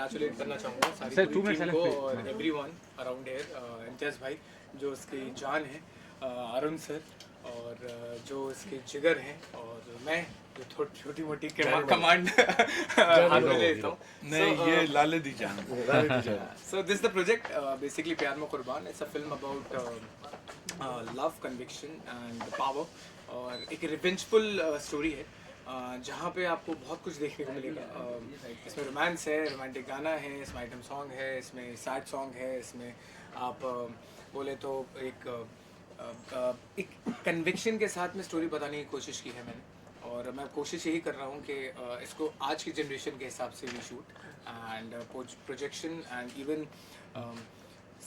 Congratulate करना चाहूँगा सारी सर, पूरी 2 मिनट टीम silent, को please. और एवरीवन अराउंड हियर, इम्तियाज़ भाई जो उसकी जान है, अरुण सर और जो इसके जिगर हैं, और मैं जो छोटी मोटी कमांड हाथ में लेता हूँ. नहीं, ये लाले दी जान. So this is the project, basically प्यार में कुर्बान. It's a film about love, conviction and power. और एक रिवेंजफुल स्टोरी है, जहाँ पे आपको बहुत कुछ देखने को मिलेगा. इसमें रोमांस है, रोमांटिक गाना है, इसमें आइटम सॉन्ग है, इसमें सैड सॉन्ग है, इसमें आप बोले तो एक कन्विक्शन के साथ में स्टोरी बताने की कोशिश की है मैंने. और मैं कोशिश यही कर रहा हूँ कि इसको आज की जनरेशन के हिसाब से भी shoot and projection and even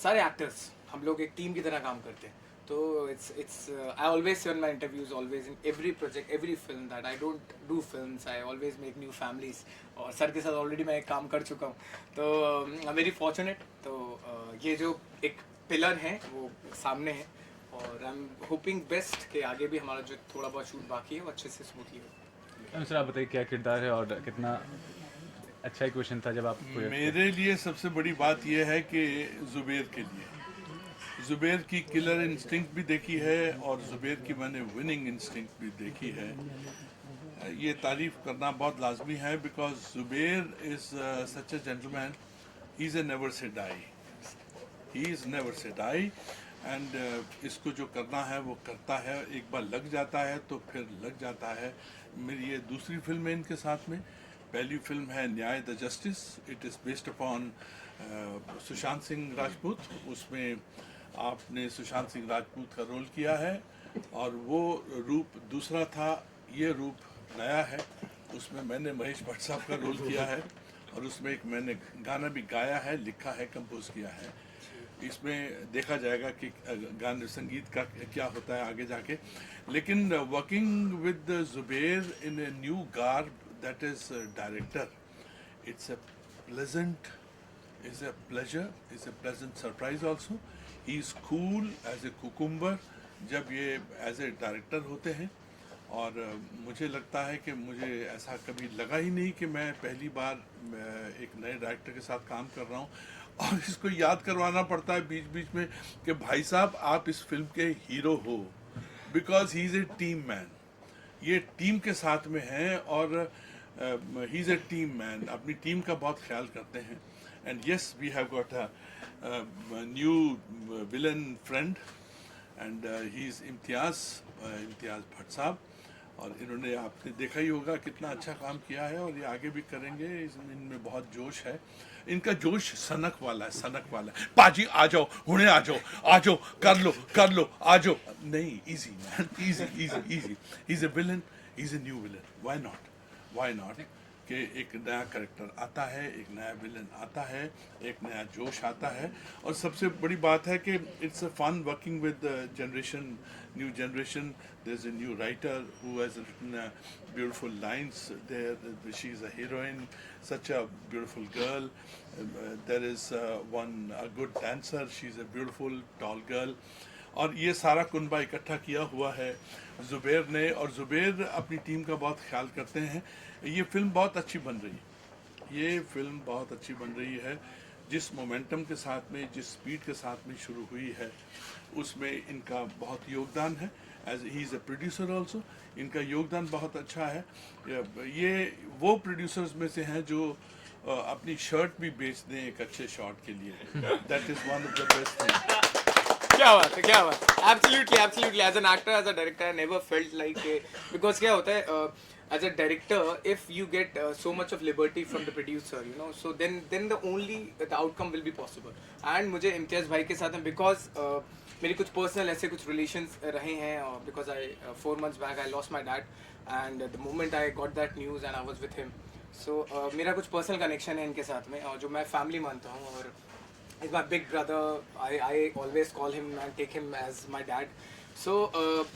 सारे एक्टर्स हम लोग एक टीम की तरह काम करते हैं. तो it's I always say in my interviews, always in every project, every film, that I don't do films, I always make new families. और सर के साथ ऑलरेडी मैं एक काम कर चुका हूँ, तो आई वेरी फॉर्चुनेट. तो ये जो एक पिलर है वो सामने है, और आई एम होपिंग बेस्ट कि आगे भी हमारा जो थोड़ा बहुत शूट बाकी है वो अच्छे से स्मूथली हो. सर, आप बताइए क्या किरदार है और कितना अच्छा एक क्वेश्चन था जब आप मेरे लिए सबसे बड़ी बात यह है कि जुबैर के लिए, जुबैर की किलर इंस्टिंक्ट भी देखी है और जुबैर की मैंने विनिंग इंस्टिंक्ट भी देखी है. ये तारीफ करना बहुत लाजमी है, because Zubair is such a gentleman. He is a never say die, he is never say die. And इसको जो करना है वो करता है. एक बार लग जाता है तो फिर लग जाता है. मेरी ये दूसरी फिल्म है इनके साथ में. पहली फिल्म है न्याय the justice. It is based upon Sushant Singh Rajput. उसमें आपने सुशांत सिंह राजपूत का रोल किया है, और वो रूप दूसरा था, ये रूप नया है. उसमें मैंने महेश भट्ट साहब का रोल किया है, और उसमें एक मैंने गाना भी गाया है, लिखा है, कंपोज किया है. इसमें देखा जाएगा कि गाने संगीत का क्या होता है आगे जाके. लेकिन working with Zubair in a new garb, that is director, it's a pleasant, is a pleasure, is a pleasant surprise also. He is cool as a cucumber जब ये एज ए डायरेक्टर होते हैं. और मुझे लगता है कि मुझे ऐसा कभी लगा ही नहीं कि मैं पहली बार एक नए डायरेक्टर के साथ काम कर रहा हूँ, और इसको याद करवाना पड़ता है बीच बीच में कि भाई साहब आप इस फिल्म के हीरो हो, because he is a team man. ये टीम के साथ में हैं, और he is a team man. अपनी टीम का बहुत ख्याल करते हैं. And yes, we have got a new villain friend, and he is Imtiaz Bhatt साहब. और इन्होंने, आपने देखा ही होगा कितना अच्छा काम किया है, और ये आगे भी करेंगे. इनमें बहुत जोश है. इनका जोश सनक वाला है, सनक वाला है. पाजी आ जाओ, हुणे आ जाओ, आ जाओ, कर लो, आ जाओ. नहीं, easy man, easy. Is a villain, is a new villain. Why not कि एक नया कैरेक्टर आता है, एक नया विलन आता है, एक नया जोश आता है. और सबसे बड़ी बात है कि it's a fun working with generation, new generation. There's a new writer who has written beautiful lines there. She is a heroine, such a beautiful girl. There is a good dancer. She's a beautiful tall girl. और ये सारा कुनबा इकट्ठा किया हुआ है जुबैर ने, और जुबैर अपनी टीम का बहुत ख्याल करते हैं. ये फिल्म बहुत अच्छी बन रही है. ये फिल्म बहुत अच्छी बन रही है. जिस मोमेंटम के साथ में, जिस स्पीड के साथ में शुरू हुई है, उसमें इनका बहुत योगदान है. As he is a producer also, इनका योगदान बहुत अच्छा है. ये वो प्रोड्यूसर्स में से हैं जो अपनी शर्ट भी बेच दें एक अच्छे शॉट के लिए. That is one of the best thing. क्या बात है, क्या बात. Absolutely as an actor, as a director, I never felt like, because क्या होता है as a director, if you get so much of liberty from the producer, you know, so then the outcome will be possible. And मुझे इम्तियाज़ भाई के साथ में, because मेरी कुछ पर्सनल ऐसे कुछ रिलेशंस रहे हैं, because I 4 months back I lost my dad, and the moment I got that news and I was with him, so मेरा कुछ पर्सनल कनेक्शन है इनके साथ में, और जो मैं फैमिली मानता हूँ. और is my big brother. I always call him and take him as my dad. So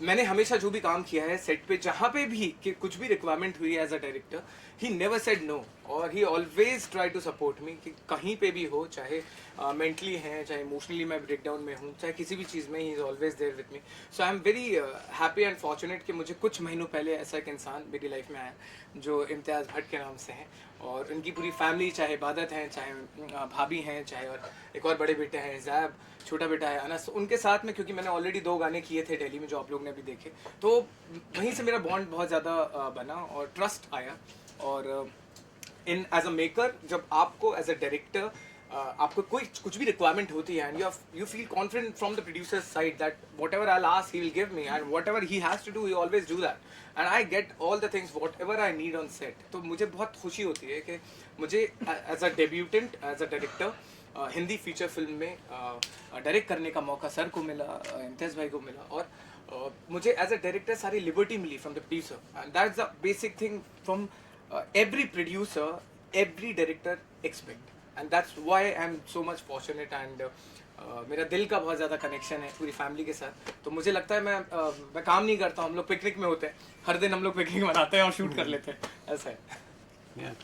मैंने हमेशा जो भी काम किया है सेट पे, जहाँ पे भी कि कुछ भी रिक्वायरमेंट हुई as a director, he never said no, और he always try to support me. कि कहीं पे भी हो, चाहे मेंटली है, चाहे इमोशनली मैं ब्रेकडाउन में हूँ, चाहे किसी भी चीज़ में, he is always there with me. So I am very happy and fortunate कि मुझे कुछ महीनों पहले ऐसा एक इंसान मेरी लाइफ में आया जो इम्तियाज़ भट्ट के नाम से है. और इनकी पूरी फैमिली, चाहे इबादत हैं, चाहे भाभी हैं, चाहे और एक और बड़े बेटे हैं जैब, छोटा बेटा है अनस, उनके साथ में क्योंकि मैंने ऑलरेडी 2 गाने किए थे दिल्ली में जो आप लोग ने भी देखे, तो वहीं से मेरा बॉन्ड बहुत ज़्यादा बना और ट्रस्ट आया। और इन एज अ मेकर जब आपको एज अ डायरेक्टर आपको कोई कुछ भी रिक्वायरमेंट होती है and you feel confident from the producer side that whatever I ask he will give me and whatever he has to do he always do that and I get all the things whatever I need on set. तो मुझे बहुत खुशी होती है कि मुझे as a debutante as a director Hindi feature film में direct करने का मौका सर को मिला, इम्तियाज़ भाई को मिला, और मुझे एज अ डायरेक्टर सारी लिबर्टी मिली from the producer and that's the basic thing from every producer, every director expect, and that's why I'm so much fortunate and मेरा दिल का बहुत ज़्यादा कनेक्शन है पूरी फैमिली के साथ। तो मुझे लगता है मैं काम नहीं करता हूँ, हम लोग पिकनिक में होते हैं, हर दिन हम लोग पिकनिक मनाते हैं और शूट कर लेते हैं, ऐसा है।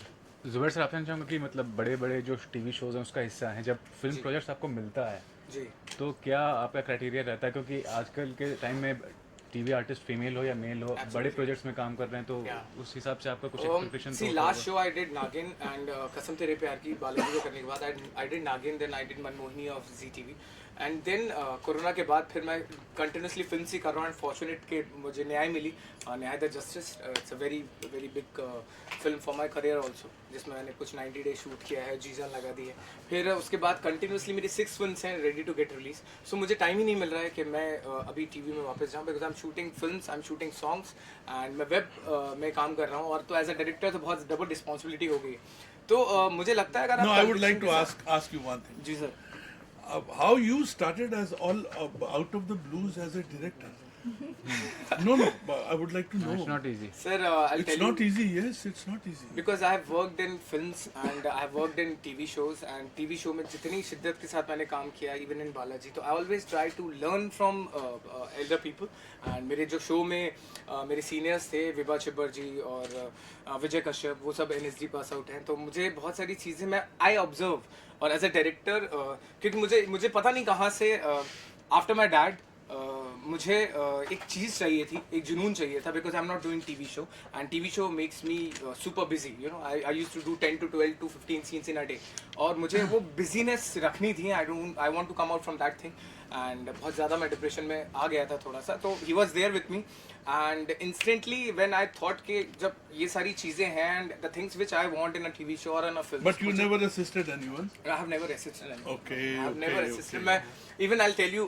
जुबैर सर, आपसे चाहूँगा कि मतलब बड़े बड़े जो टीवी शोज़ हैं उसका हिस्सा हैं, जब फिल्म प्रोजेक्ट्स आपको मिलता है जी, तो क्या आपका क्राइटेरिया रहता है, क्योंकि आजकल के टाइम में टीवी आर्टिस्ट फीमेल हो या मेल हो, बड़े प्रोजेक्ट्स में काम कर रहे हैं, तो उस हिसाब से आपका कुछ एक्सपेक्टेशन सी last show I did Nagin and Kasam Tere Pyaar Ki Balaji को करने के बाद I did Nagin, then I did Manmohini of ZTV and then corona के बाद फिर मैं कंटिन्यूसली फिल्म ही कर रहा हूँ एंड फॉर्चुनेट के मुझे न्याय मिली, न्याय the justice, it's a very very big film for my career also, जिसमें मैंने कुछ 90 डेज शूट किया है, जीजान लगा दी है। फिर उसके बाद कंटिन्यूसली मेरी 6 फिल्म्स हैं रेडी टू गेट रिलीज। सो मुझे टाइम ही नहीं मिल रहा है कि मैं अभी टीवी में वापस जाऊँ, because I am shooting films, I am shooting songs and मैं वेब में काम कर रहा हूँ, और तो एज अ डायरेक्टर तो बहुत डबल रिस्पॉन्सिबिलिटी हो गई। तो मुझे लगता है अगर No, I would like to ask you one thing. Ji sir. How you started as all out of the blues as a director? No, but I would like to know. It's not easy. Sir I'll It's tell not you, easy. Yes, it's not easy. because I have worked in films and I have worked in TV shows, and TV show में जितनी शिद्दत के साथ मैंने काम किया, even in Balaji, तो I always try to learn from elder people, and मेरे जो शो में मेरे सीनियर्स थे विभा छिब्बर जी और विजय कश्यप, वो सब NSD पास आउट हैं, तो मुझे बहुत सारी चीज़ें मैं आई ऑब्जर्व, और एज अ डायरेक्टर क्योंकि मुझे पता नहीं कहाँ से आफ्टर माई डैड मुझे एक चीज़ चाहिए थी, एक जुनून चाहिए था, because I am not doing TV show and TV show makes me super busy, you know, I used to do 10 to 12 to 15 scenes in a day, और मुझे वो बिजीनेस रखनी थी, I want to come out from that thing, and बहुत ज़्यादा मैं depression में आ गया था थोड़ा सा, तो he was there with me and instantly when I thought कि जब ये सारी चीज़ें हैं and the things which I want in a TV show और in a film, But you never assisted anyone. I have never assisted anyone. Okay, I have okay, never assisted. okay. मैं even I'll tell you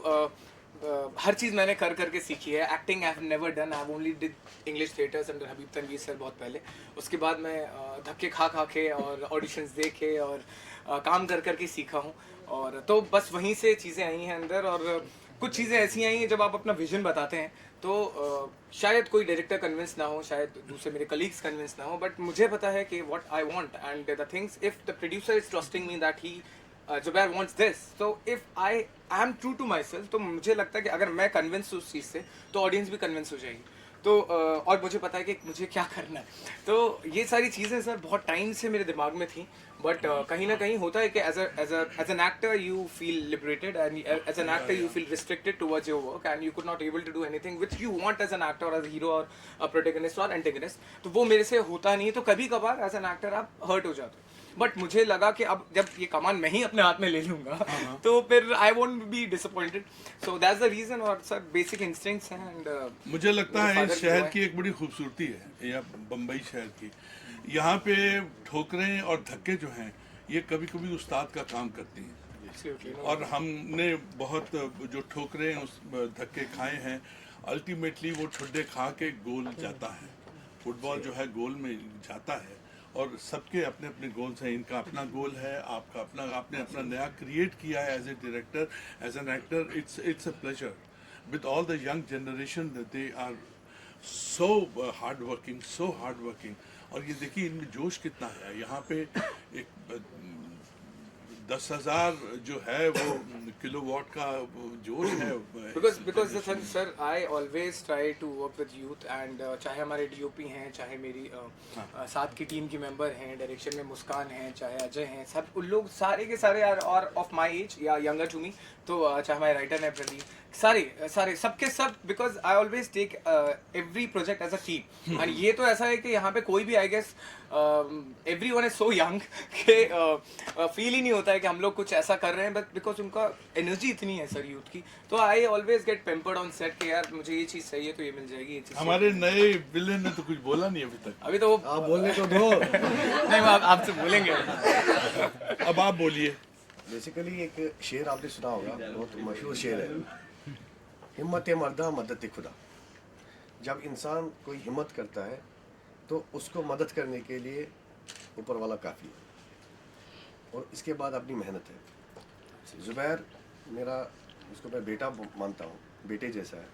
हर चीज़ मैंने कर करके सीखी है। Acting I have never done, I have only did English theatres under Habib Tanvir sir बहुत पहले। उसके बाद मैं धक्के खा खा के और ऑडिशंस दे के और काम कर करके सीखा हूँ, और तो बस वहीं से चीज़ें आई हैं अंदर, और कुछ चीज़ें ऐसी आई हैं जब आप अपना विजन बताते हैं तो शायद कोई डायरेक्टर कन्विंस ना हो, शायद दूसरे मेरे कलीग्स कन्विंस ना हो, बट मुझे पता है कि what I want and the things, if the producer is trusting me that he Zubair wants this, so if I am true to myself, तो मुझे लगता है कि अगर मैं कन्विंस हूँ उस चीज़ से तो ऑडियंस भी कन्विंस हो जाएगी, तो और मुझे पता है कि मुझे क्या करना है। तो ये सारी चीज़ें सर बहुत टाइम से मेरे दिमाग में थी, बट कहीं ना कहीं होता है कि as an actor you feel liberated and as an actor you feel restricted towards your work and you could not able to do anything which you want as an actor और as hero और protagonist और antagonist, तो वो मेरे से होता नहीं है, तो कभी कभार एज एन एक्टर आप हर्ट हो जाते हो, बट मुझे लगा कि अब जब ये कमान मैं ही अपने हाथ में ले लूंगा तो फिर I won't be disappointed, so that's the reason, और सर बेसिक इंस्टिंक्ट्स हैं एंड मुझे लगता है इस शहर की एक बड़ी खूबसूरती है, या बम्बई शहर की, यहाँ पे ठोकरें और धक्के जो हैं ये कभी कभी उस्ताद का काम करती हैं, और हमने बहुत जो ठोकरें उस धक्के खाए हैं, अल्टीमेटली वो ठुड्डे खा के गोल जाता है, फुटबॉल जो है गोल में जाता है, और सबके अपने अपने गोल्स हैं, इनका अपना गोल है, आपका अपना, आपने अपना नया क्रिएट किया है as a director, as an actor, it's a pleasure with all the young generation, they are so hard working, और ये देखिए इनमें जोश कितना है। यहाँ पे एक 10,000 जो है वो किलोवाट का वो जोश है because the thing sir I always try to work with youth and चाहे हमारे DOP हैं चाहे मेरी साथ की टीम की मेंबर हैं डायरेक्शन में मुस्कान हैं चाहे अजय हैं सब उन लोग सारे के सारे यार और ऑफ माय एज या यंगर टू मी तो चाहे हमारे राइटर हैं प्रदीप सारे सबके सब because I always take every project as a team and ये तो ऐसा है कि यहाँ पे कोई भी I guess everyone is so young कि फील ही नहीं होता है कि हम लोग कुछ ऐसा कर रहे हैं बट बिकॉज उनका एनर्जी इतनी है सर यूथ की तो I always get pampered on set कि यार मुझे ये चीज़ चाहिए तो ये मिल जाएगी ये चीज़ हमारे नए विलेन ने तो कुछ बोला नहीं अभी तक। अभी तो आप बोलने तो दो। नहीं मैं आपसे बोलेंगे अब आप बोलिए। बेसिकली एक शेर आपने सुना होगा, बहुत मशहूर शेर है, हिम्मत मर्दा मदद खुदा। जब इंसान कोई हिम्मत करता है तो उसको मदद करने के लिए ऊपर वाला काफ़ी है और इसके बाद अपनी मेहनत है। ज़ुबैर मेरा, उसको मैं बेटा मानता हूँ, बेटे जैसा है,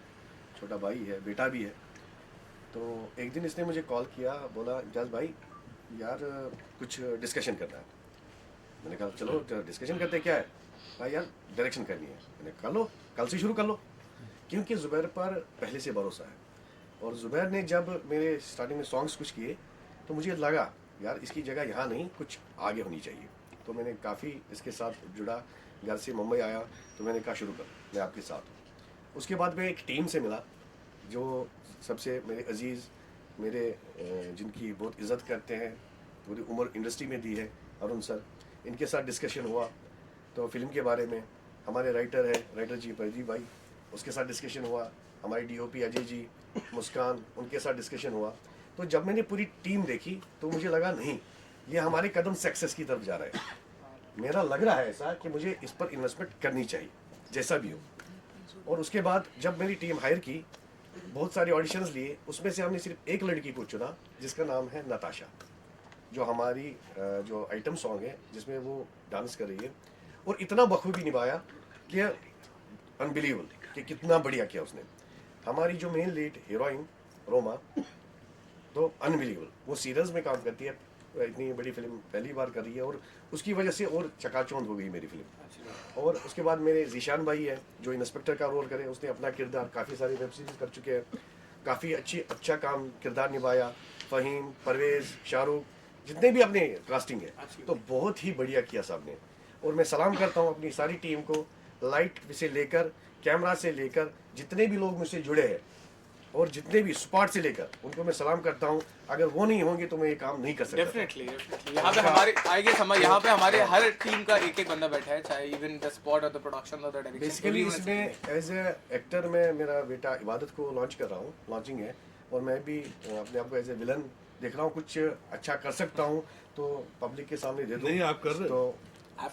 छोटा भाई है, बेटा भी है। तो एक दिन इसने मुझे कॉल किया, बोला इम्तियाज़ भाई यार कुछ डिस्कशन करना है। मैंने कहा चलो डिस्कशन करते क्या है भाई, यार डायरेक्शन करनी है। मैंने कर लो, कल से शुरू कर लो, क्योंकि ज़ुबैर पर पहले से भरोसा है। और ज़ुबैर ने जब मेरे स्टार्टिंग में सॉन्ग्स कुछ किए तो मुझे लगा यार इसकी जगह यहाँ नहीं, कुछ आगे होनी चाहिए। तो मैंने काफ़ी इसके साथ जुड़ा, घर से मुंबई आया तो मैंने कहा शुरू कर, मैं आपके साथ हूँ। उसके बाद मैं एक टीम से मिला जो सबसे मेरे अजीज़, मेरे जिनकी बहुत इज़्ज़त करते हैं, पूरी उम्र इंडस्ट्री में दी है, अरुण सर, इनके साथ डिस्कशन हुआ। तो फिल्म के बारे में हमारे राइटर है, राइटर जी प्रदीप भाई, उसके साथ डिस्कशन हुआ। हमारी DOP अजय जी, मुस्कान, उनके साथ डिस्कशन हुआ। तो जब मैंने पूरी टीम देखी तो मुझे लगा नहीं, ये हमारे कदम सक्सेस की तरफ जा रहा है। मेरा लग रहा है ऐसा कि मुझे इस पर इन्वेस्टमेंट करनी चाहिए जैसा भी हो। और उसके बाद जब मेरी टीम हायर की, बहुत सारे ऑडिशंस लिए, उसमें से हमने सिर्फ एक लड़की को चुना जिसका नाम है नताशा, जो हमारी जो आइटम सॉन्ग है जिसमें वो डांस कर रही है और इतना बखूबी निभाया कि अनबिलीवेबल, कि कितना बढ़िया किया उसने। हमारी जो मेन लीड हीरोइन रोमा, तो अनबिलीवेबल, वो सीरियस में काम करती है, इतनी बड़ी फिल्म पहली बार कर रही है और उसकी वजह से और चकाचौंध हो गई मेरी फिल्म। और उसके बाद मेरे जीशान भाई है जो इंस्पेक्टर का रोल करे, उसने अपना किरदार काफ़ी सारी वेब सीरीज कर चुके हैं, काफ़ी अच्छा काम किरदार निभाया। फ़हीम, परवेज़, शाहरुख, जितने भी अपने कास्टिंग है तो बहुत ही बढ़िया किया सबने। और मैं सलाम करता हूँ अपनी सारी टीम को, लाइट से लेकर कैमरा से लेकर जितने भी लोग मुझसे जुड़े हैं और जितने भी स्पॉट से लेकर, उनको मैं सलाम करता हूँ। अगर वो नहीं होंगे तो मैं ये काम नहीं कर सकता। डेफिनेटली यहाँ पे हमारे आई गेस यहाँ पे हमारे हर टीम का एक बंदा बैठा है, चाहे इवन द स्पॉट और द प्रोडक्शन और द डायरेक्शन। बेसिकली इसमें एज ए एक्टर में मेरा बेटा इबादत को लॉन्च कर रहा हूँ, लॉन्चिंग है, और मैं भी अपने आप को एज ए विलन देख रहा हूँ, कुछ अच्छा कर सकता हूँ तो पब्लिक के सामने दे दूँ। नहीं, आप कर रहे तो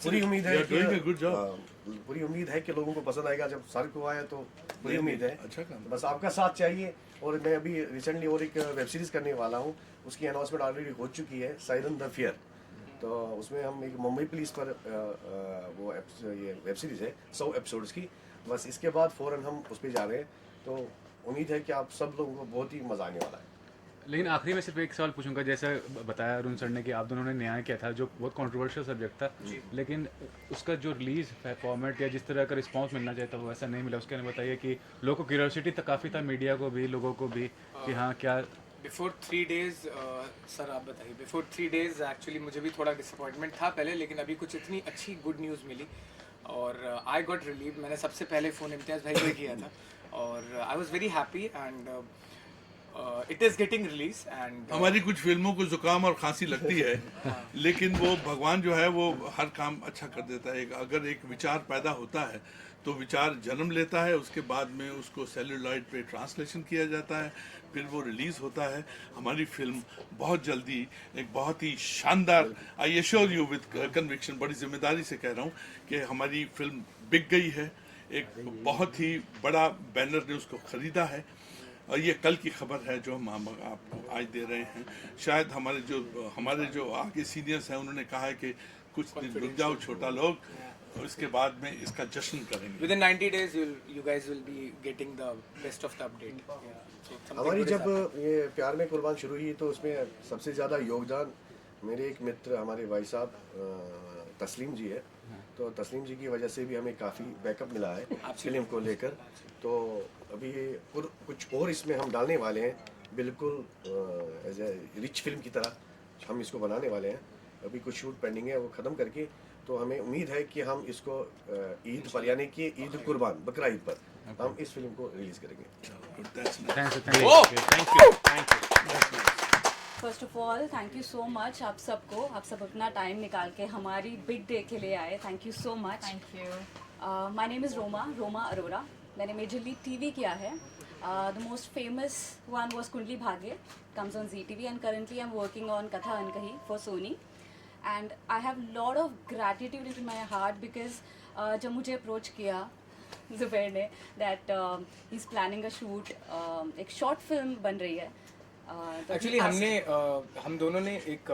पूरी उम्मीद है कि गुड जॉब, पूरी उम्मीद है कि लोगों को पसंद आएगा। जब सर को आया तो पूरी उम्मीद है, अच्छा काम। बस आपका साथ चाहिए। और मैं अभी रिसेंटली और एक वेब सीरीज करने वाला हूँ, उसकी अनाउंसमेंट ऑलरेडी हो चुकी है, साइरन द फियर। तो उसमें हम एक मुंबई पुलिस पर वो ये वेब सीरीज है 100 एपिसोड्स की। बस इसके बाद फ़ौरन हम उस पर जा रहे हैं, तो उम्मीद है कि आप सब लोगों को बहुत ही मज़ा आने वाला है। लेकिन आखिरी में सिर्फ एक सवाल पूछूंगा, जैसे बताया अरुण सर ने कि आप दोनों ने न्याय किया था, जो बहुत कंट्रोवर्शियल सब्जेक्ट था, लेकिन उसका जो रिलीज फॉर्मेट या जिस तरह का रिस्पांस मिलना चाहिए था वो ऐसा नहीं मिला। उसके ने बताइए कि लोगों को क्यूरियोसिटी तक काफ़ी था, मीडिया को भी, लोगों को भी, कि हाँ क्या बिफोर 3 डेज सर आप बताइए। बिफोर 3 डेज एक्चुअली मुझे भी थोड़ा डिसअपॉइंटमेंट था पहले, लेकिन अभी कुछ इतनी अच्छी गुड न्यूज़ मिली और आई गॉट रिलीव। मैंने सबसे पहले फ़ोन इम्तियाज़ भाई को किया था और I was very happy and it is getting release. And हमारी कुछ फिल्मों को जुकाम और खांसी लगती है, लेकिन वो भगवान जो है वो हर काम अच्छा कर देता है। अगर एक विचार पैदा होता है तो विचार जन्म लेता है, उसके बाद में उसको सेलुलॉइड पे ट्रांसलेशन किया जाता है, फिर वो रिलीज़ होता है। हमारी फिल्म बहुत जल्दी एक बहुत ही शानदार, I assure you with conviction, बड़ी जिम्मेदारी से कह रहा हूँ कि हमारी फिल्म बिक गई है। एक बहुत ही बड़ा बैनर ने उसको ख़रीदा है और ये कल की खबर है जो हम आपको आज दे रहे हैं। शायद हमारे जो आगे सीनियर्स हैं उन्होंने कहा है कि कुछ दिन रुक जाओ छोटा लोग, और इसके बाद में इसका जश्न करेंगे। Within 90 days you guys will be getting the best of the update. हमारी जब ये प्यार में कुर्बान शुरू हुई तो उसमें सबसे ज़्यादा योगदान मेरे एक मित्र हमारे भाई साहब तस्लीम जी है, तो तस्लीम जी की वजह से भी हमें काफ़ी बैकअप मिला है फिल्म को लेकर। तो अभी कुछ और इसमें हम डालने वाले हैं, बिल्कुल एज ए रिच फिल्म की तरह हम इसको बनाने वाले हैं। अभी कुछ शूट पेंडिंग है, वो ख़त्म करके तो हमें उम्मीद है कि हम इसको ईद पर यानी कि ईद कुर्बान बकरा ईद पर हम इस फिल्म को रिलीज़ करेंगे। First of all thank you so much आप सबको, आप सब अपना टाइम निकाल के हमारी बिग डे के लिए आए, thank you so much. Thank you. My name is Roma Arora. मैंने मेजरली टीवी किया है। The most famous one was Kundali Bhagya, comes on ZTV, and currently I'm working on Katha Ankahi for Sony, and I have lot of gratitude into my heart because जब मुझे approach किया जुबैर ने that he is planning a shoot, एक short film बन रही है। तो actually हम दोनों ने एक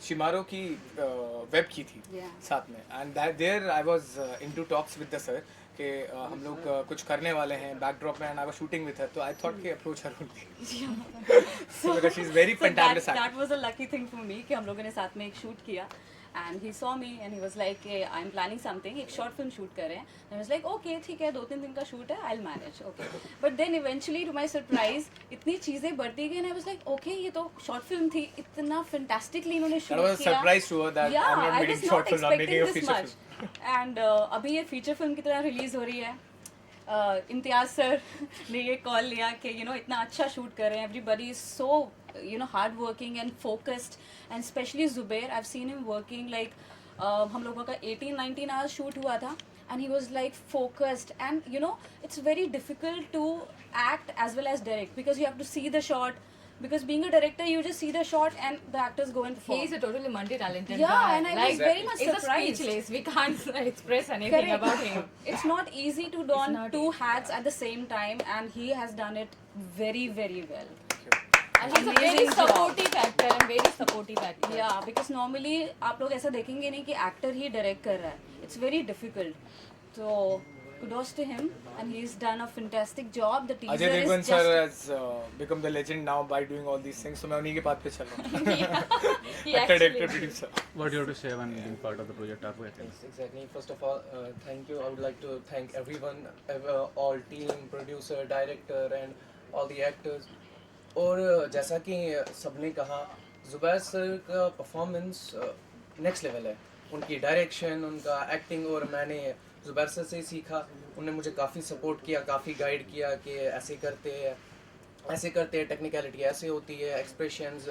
शिमारो की वेब की थी Yeah. साथ में, and there I was into talks with the sir कि हम लोग कुछ करने वाले हैं बैकड्रॉप में, and I was shooting with her, तो आई थॉट कि approach her only so because she is very fantastic. That was a lucky thing for me कि हम लोगों ने साथ में एक शूट किया, and he saw me and he was like I am planning something, एक शॉर्ट फिल्म शूट कर रहे हैं। आई वाज लाइक ओके ठीक है, 2-3 दिन का शूट है, I will manage, okay. But then eventually to my surprise इतनी चीज़ें बढ़ती गई, and I was like okay ये तो शॉर्ट फिल्म थी, इतना फैंटास्टिकली इन्होंने शूट That किया। was a surprise to her that I'm not making short film, I'm making a feature film. And अभी ये फीचर फिल्म की तरह रिलीज हो रही है। इम्तियाज सर ने ये कॉल लिया कि इतना अच्छा शूट कर रहे हैं, everybody is so hard working and focused, and specially Zubair, I have seen him working like हम लोगों का 18-19 आवर्स शूट हुआ था, and he was like focused, and it's very difficult to act as well as direct because you have to see the shot, because being a director you just see the shot and the actors go and perform. He is a totally multi-talented Yeah, guy. and I was very much he's surprised. speechless. We can't express anything Correct. about him. It's not easy to don not two hats at the same time, and he has done it very very well. And he's a very Amazing job. supportive actor and very supportive actor. Yeah, because normally आप लोग ऐसा देखेंगे नहीं कि actor ही direct कर रहा है, it's very difficult. तो kudos to him, and he's done a fantastic job. The teaser Ajay is Devgn just sir has become the legend now by doing all these things, so मैं उन्हीं के बात पे चल रहा हूँ। He Actor, actually director, producer. What you have to say when being part of the project? आपको क्या कहना है? Exactly. First of all, thank you. I would like to thank everyone, all team, producer, director, and all the actors. और जैसा कि सबने कहा, Zubair sir का परफॉर्मेंस नेक्स्ट लेवल है। उनकी डायरेक्शन, उनका एक्टिंग, और मैंने जुबैर सर से सीखा। उन्होंने मुझे काफ़ी सपोर्ट किया, काफ़ी गाइड किया कि ऐसे करते हैं, टेक्निकलिटी ऐसे होती है, expressions,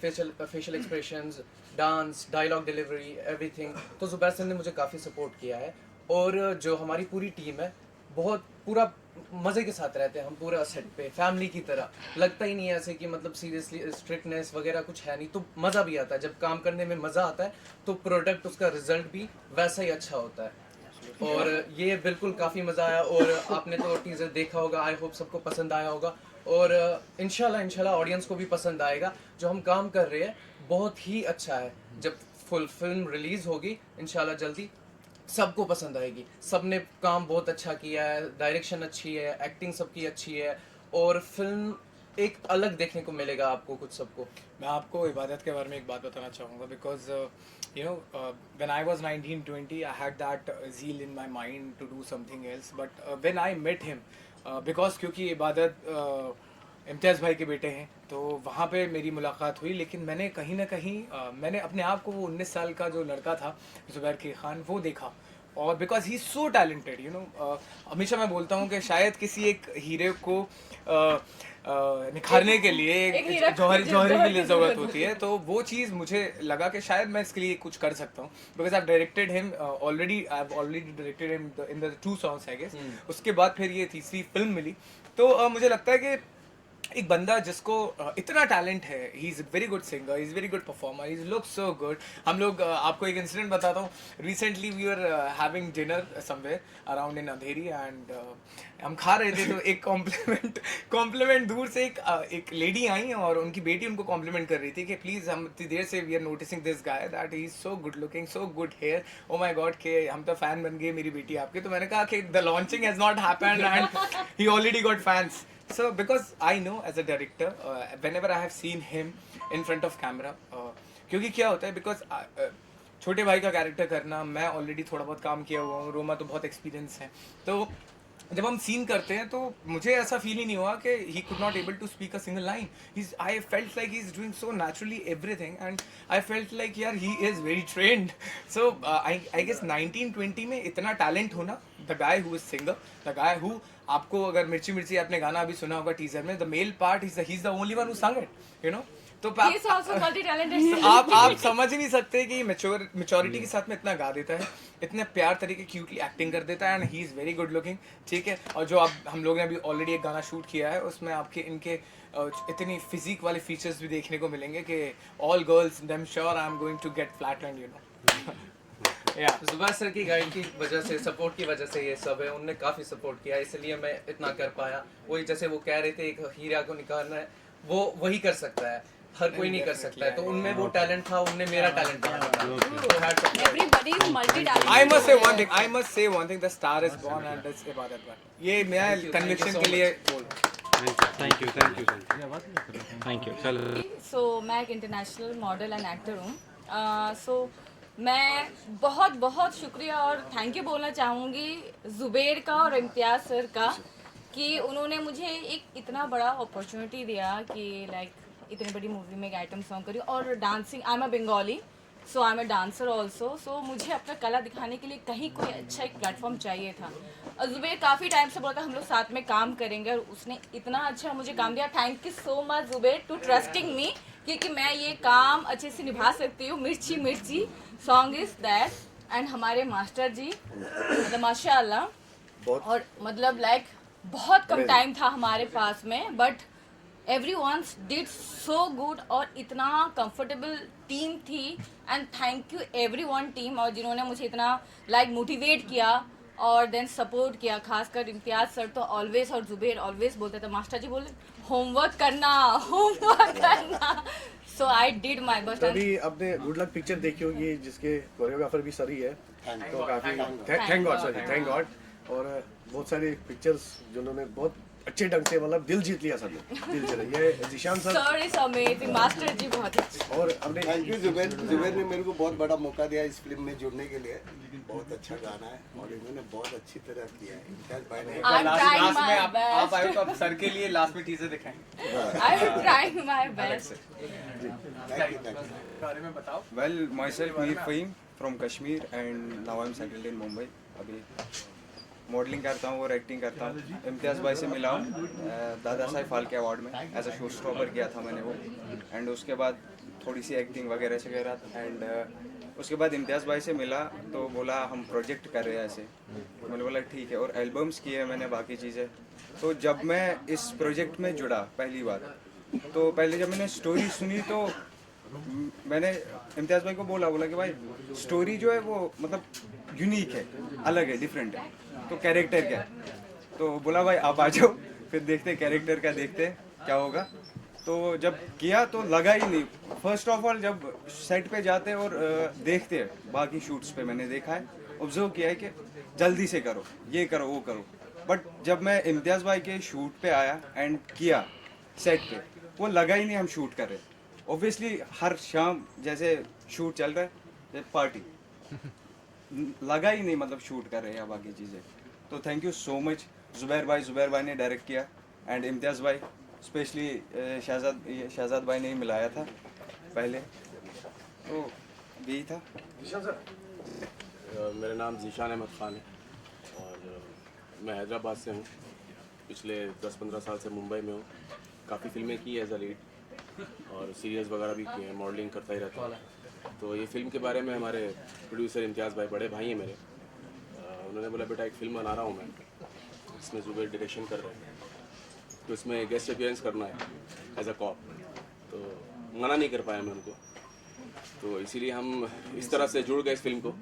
facial expressions, dance, dialogue delivery, everything. तो जुबैर सर ने मुझे काफ़ी सपोर्ट किया है, और जो हमारी पूरी टीम है बहुत पूरा मज़े के साथ रहते हैं हम पूरा सेट पे, फैमिली की तरह। लगता ही नहीं है ऐसे कि मतलब सीरियसली स्ट्रिक्टनेस वगैरह कुछ है नहीं, तो मज़ा भी आता है। जब काम करने में मज़ा आता है तो प्रोडक्ट, उसका रिजल्ट भी वैसा ही अच्छा होता है। और ये बिल्कुल काफ़ी मज़ा आया, और आपने तो टीज़र देखा होगा, आई होप सबको पसंद आया होगा, और इंशाल्लाह ऑडियंस को भी पसंद आएगा। जो हम काम कर रहे हैं बहुत ही अच्छा है। जब फुल फिल्म रिलीज़ होगी इंशाल्लाह जल्दी, सबको पसंद आएगी। सबने काम बहुत अच्छा किया है, डायरेक्शन अच्छी है, एक्टिंग सबकी अच्छी है, और फिल्म एक अलग देखने को मिलेगा आपको कुछ सबको। मैं आपको इबादत के बारे में एक बात बताना चाहूँगा, because when I was 19-20 I had that zeal in my mind to do something else, but when I met him, because क्योंकि इबादत इम्तियाज़ भाई के बेटे हैं, तो वहाँ पे मेरी मुलाकात हुई। लेकिन मैंने कहीं ना कहीं मैंने अपने आप को वो 19 साल का जो लड़का था जुबैर के खान, वो देखा, और because he is so talented, हमेशा मैं बोलता हूँ कि शायद किसी एक हीरे को निखारने के लिए एक जौहरी की लिए ज़रूरत होती है। तो वो चीज़ मुझे लगा कि शायद मैं इसके लिए कुछ कर सकता हूँ, because I directed him already directed him in the 2 songs I guess. उसके बाद फिर ये तीसरी फिल्म मिली, तो मुझे लगता है कि एक बंदा जिसको इतना टैलेंट है, he is very good singer, he is very good performer, he look so good. हम लोग आपको एक इंसिडेंट बताता हूँ। Recently we are having dinner somewhere around in Andheri, and हम खा रहे थे, तो एक कॉम्प्लीमेंट दूर से एक लेडी आई, और उनकी बेटी उनको कॉम्प्लीमेंट कर रही थी कि प्लीज़, हम इतनी देर से we are noticing this guy that he is so good looking, so good hair, oh my god के हम तो फ़ैन बन गए मेरी बेटी आपके। तो मैंने कहा कि the launching has not happened and he already got fans. So because I know as a director, whenever I have seen him in front of camera, क्योंकि क्या होता है, because छोटे भाई का कैरेक्टर करना, मैं ऑलरेडी थोड़ा बहुत काम किया हुआ हूँ, रोमा तो बहुत एक्सपीरियंस है, तो जब हम सीन करते हैं तो मुझे ऐसा फील ही नहीं हुआ कि he could not able to speak a single line. I felt like he is doing so naturally everything and I felt like यार he is very trained. So I guess 1920 में इतना टैलेंट होना, the guy who is singer, the guy who, आपको अगर मिर्ची मिर्ची आपने गाना अभी सुना होगा टीजर में, the male part he is the only one who संग इट, यू नो. तो He is also multi-talented. तो आप समझ ही नहीं सकते कि मेच्योरिटी के साथ में इतना गा देता है, इतने प्यार तरीके क्यूटली एक्टिंग कर देता है, and he is very good looking. ठीक है, और जो आप हम लोग ने अभी ऑलरेडी एक गाना शूट किया है, उसमें आपके इनके इतनी फिजिक वाले फीचर्स भी देखने को मिलेंगे कि all girls them sure I am going to get flat and you know. या जुबैर सर की गाइड की वजह से, सपोर्ट की वजह से ये सब है. उनने काफ़ी सपोर्ट किया, इसलिए मैं इतना कर पाया. वही जैसे वो कह रहे थे एक हीरा को निकालना है, वो वही कर सकता है, हर कोई नहीं कर सकता है. तो उनमें वो टैलेंट था, उनने मेरा टैलेंट था. Everybody is multi-talented. I must say one thing, the star is born and it's इबादत बन. ये मैं कन्विक्शन के लिए बोल रहा हूँ. Thank you. चलो. So मैं एक इंटरनेशनल मॉडल एंड एक्टर हूँ. So मैं बहुत बहुत शुक्रिया और थैंक यू बोलना चाहूँगी ज़ुबैर का और इम्तियाज़ सर का कि उन्होंने मुझे एक इतना बड़ा अपॉर्चुनिटी दिया कि लाइक इतनी बड़ी मूवी में एक आइटम सॉन्ग करी और dancing. I am a Bengali, so I am a dancer also. सो मुझे अपना कला दिखाने के लिए कहीं कोई अच्छा एक प्लेटफॉर्म चाहिए था. और ज़ुबैर काफ़ी टाइम से बोला था हम लोग साथ में काम करेंगे, और उसने इतना अच्छा मुझे काम दिया. Thank you so much Zubair to trusting me, क्योंकि मैं ये काम अच्छे से निभा सकती हूँ. मिर्ची मिर्ची सॉन्ग इज़ दैट. एंड हमारे मास्टर जी मतलब माशाल्लाह, और मतलब लाइक बहुत कम टाइम था हमारे पास में, but everyone did so good और इतना कंफर्टेबल टीम थी. And thank you everyone team, और जिन्होंने मुझे इतना लाइक मोटिवेट किया और देन सपोर्ट किया. खासकर इम्तियाज़ सर तो ऑलवेज, और ज़ुबैर ऑलवेज बोलते थे मास्टर जी बोले होमवर्क करना. सो आई डिड माई बेस्ट. अभी आपने गुड लक पिक्चर देखी होगी जिसके कोरियोग्राफर भी सर ही है, तो काफी थैंक गॉड. और बहुत सारी पिक्चर्स जिन्होंने बहुत अच्छे ढंग से मतलब दिल जीत लिया सर ने, दिल जीत लिया. ये Zeeshan sir sir is amazing, master ji बहुत अच्छे. और हमने थैंक यू जुबैर ने मेरे को बहुत बड़ा मौका दिया इस फिल्म में जुड़ने के लिए. बहुत अच्छा गाना है और इन्होंने बहुत अच्छी तरह किया है. इम्तियाज भाई ने I'm trying लास्ट में my आप best. आए तो आप सर के लिए लास्ट में टीजर दिखाएंगे. I am trying my best. Thank you. बारे में बताओ. Well, myself Mir Fahim from Kashmir and now I'm settled in Mumbai. अभी मॉडलिंग करता हूँ और एक्टिंग करता हूँ. इम्तियाज़ भाई से मिला हूँ दादा साहब फाल्के अवार्ड में, एज अ शो स्टॉपर किया था मैंने वो. एंड उसके बाद थोड़ी सी एक्टिंग वगैरह से करा. एंड उसके बाद इम्तियाज़ भाई से मिला तो बोला हम प्रोजेक्ट कर रहे हैं ऐसे. मैंने बोला ठीक है, और एल्बम्स किए हैं मैंने, बाकी चीज़ें. तो जब मैं इस प्रोजेक्ट में जुड़ा पहली बार, तो पहले जब मैंने स्टोरी सुनी तो मैंने इम्तियाज़ भाई को बोला कि भाई स्टोरी जो है वो मतलब यूनिक है, अलग है, डिफरेंट है, तो कैरेक्टर क्या है. तो बोला भाई आप आ जाओ, फिर देखते कैरेक्टर का, देखते क्या होगा. तो जब किया तो लगा ही नहीं. फर्स्ट ऑफ ऑल जब सेट पे जाते और देखते हैं, बाकी शूट्स पे मैंने देखा है, ऑब्जर्व किया है कि जल्दी से करो, ये करो, वो करो. बट जब मैं इम्तियाज़ भाई के शूट पे आया एंड किया सेट पे, वो लगा ही नहीं हम शूट कर रहे. ऑब्वियसली हर शाम जैसे शूट चल रहा है, पार्टी, लगा ही नहीं मतलब शूट कर रहे हैं या बाकी चीज़ें. तो thank you so much Zubair भाई ने डायरेक्ट किया, एंड इम्तियाज़ भाई स्पेशली शहजाद भाई ने ही मिलाया था पहले. तो यही था. जीशान सर. मेरा नाम ज़ीशान अहमद ख़ान है और मैं हैदराबाद से हूँ. पिछले 10-15 साल से मुंबई में हूँ. काफ़ी फिल्में की एज अ लीड और सीरियल्स वगैरह भी किए हैं, मॉडलिंग करता ही रहता हूँ. तो ये फिल्म के बारे में हमारे प्रोड्यूसर इम्तियाज़ भाई, बड़े भाई हैं मेरे, उन्होंने बोला बेटा एक फ़िल्म बना रहा हूँ मैं, इसमें ज़ुबैर डायरेक्शन कर रहे हैं, तो इसमें गेस्ट अपीयरेंस करना है एज अ कॉप. तो मना नहीं कर पाया मैं उनको, तो इसीलिए हम इस तरह से जुड़ गए इस फिल्म को.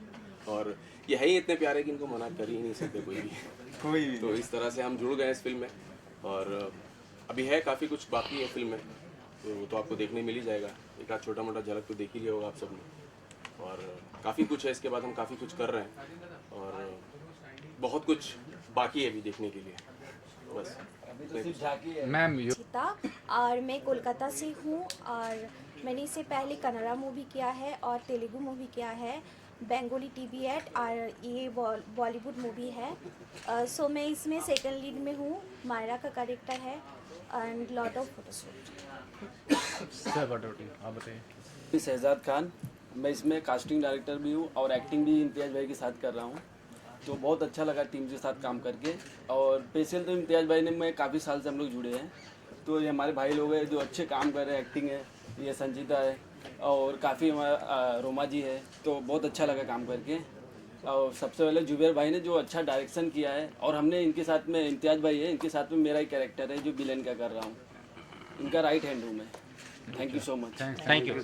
और ये है ही इतने प्यारे कि इनको मना कर ही नहीं सकते कोई भी. तो इस तरह से हम जुड़ गए इस फिल्म में. और अभी है काफ़ी कुछ बाकी है फिल्म में, तो आपको देखने मिल ही जाएगा. एक आध छोटा मोटा झलक तो देख ही लिया होगा आप सब ने. और काफ़ी कुछ है, इसके बाद हम काफ़ी कुछ कर रहे हैं और बहुत कुछ बाकी है अभी देखने के लिए. बस मैम और मैं कोलकाता से हूँ और मैंने इससे पहले कन्नड़ा मूवी किया है और तेलुगु मूवी किया है, बेंगोली TB8 और ये बॉलीवुड मूवी है। सो मैं इसमें सेकंड लीड में हूँ, मायरा का कैरेक्टर है and lot of photoshoot. Sir आप बताइए। शहजाद खान, मैं इसमें कास्टिंग डायरेक्टर भी हूँ और एक्टिंग भी इम्तियाज़ भाई के साथ कर रहा हूँ। तो बहुत अच्छा लगा टीम के साथ काम करके। और स्पेशल तो इम्तियाज़ भाई ने, मैं काफ़ी साल से हम लोग जुड़े हैं, तो ये हमारे भाई लोग हैं जो अच्छे काम कर रहे हैं। एक्टिंग है, ये संजीता है और काफ़ी हमारा रोमा जी है, तो बहुत अच्छा लगा काम करके। और सबसे पहले जुबेर भाई ने जो अच्छा डायरेक्शन किया है, और हमने इनके साथ में इम्तियाज़ भाई है, इनके साथ में मेरा ही कैरेक्टर है जो विलेन का कर रहा हूँ, इनका राइट हैंड हूँ मैं। Thank you so much. Thank you.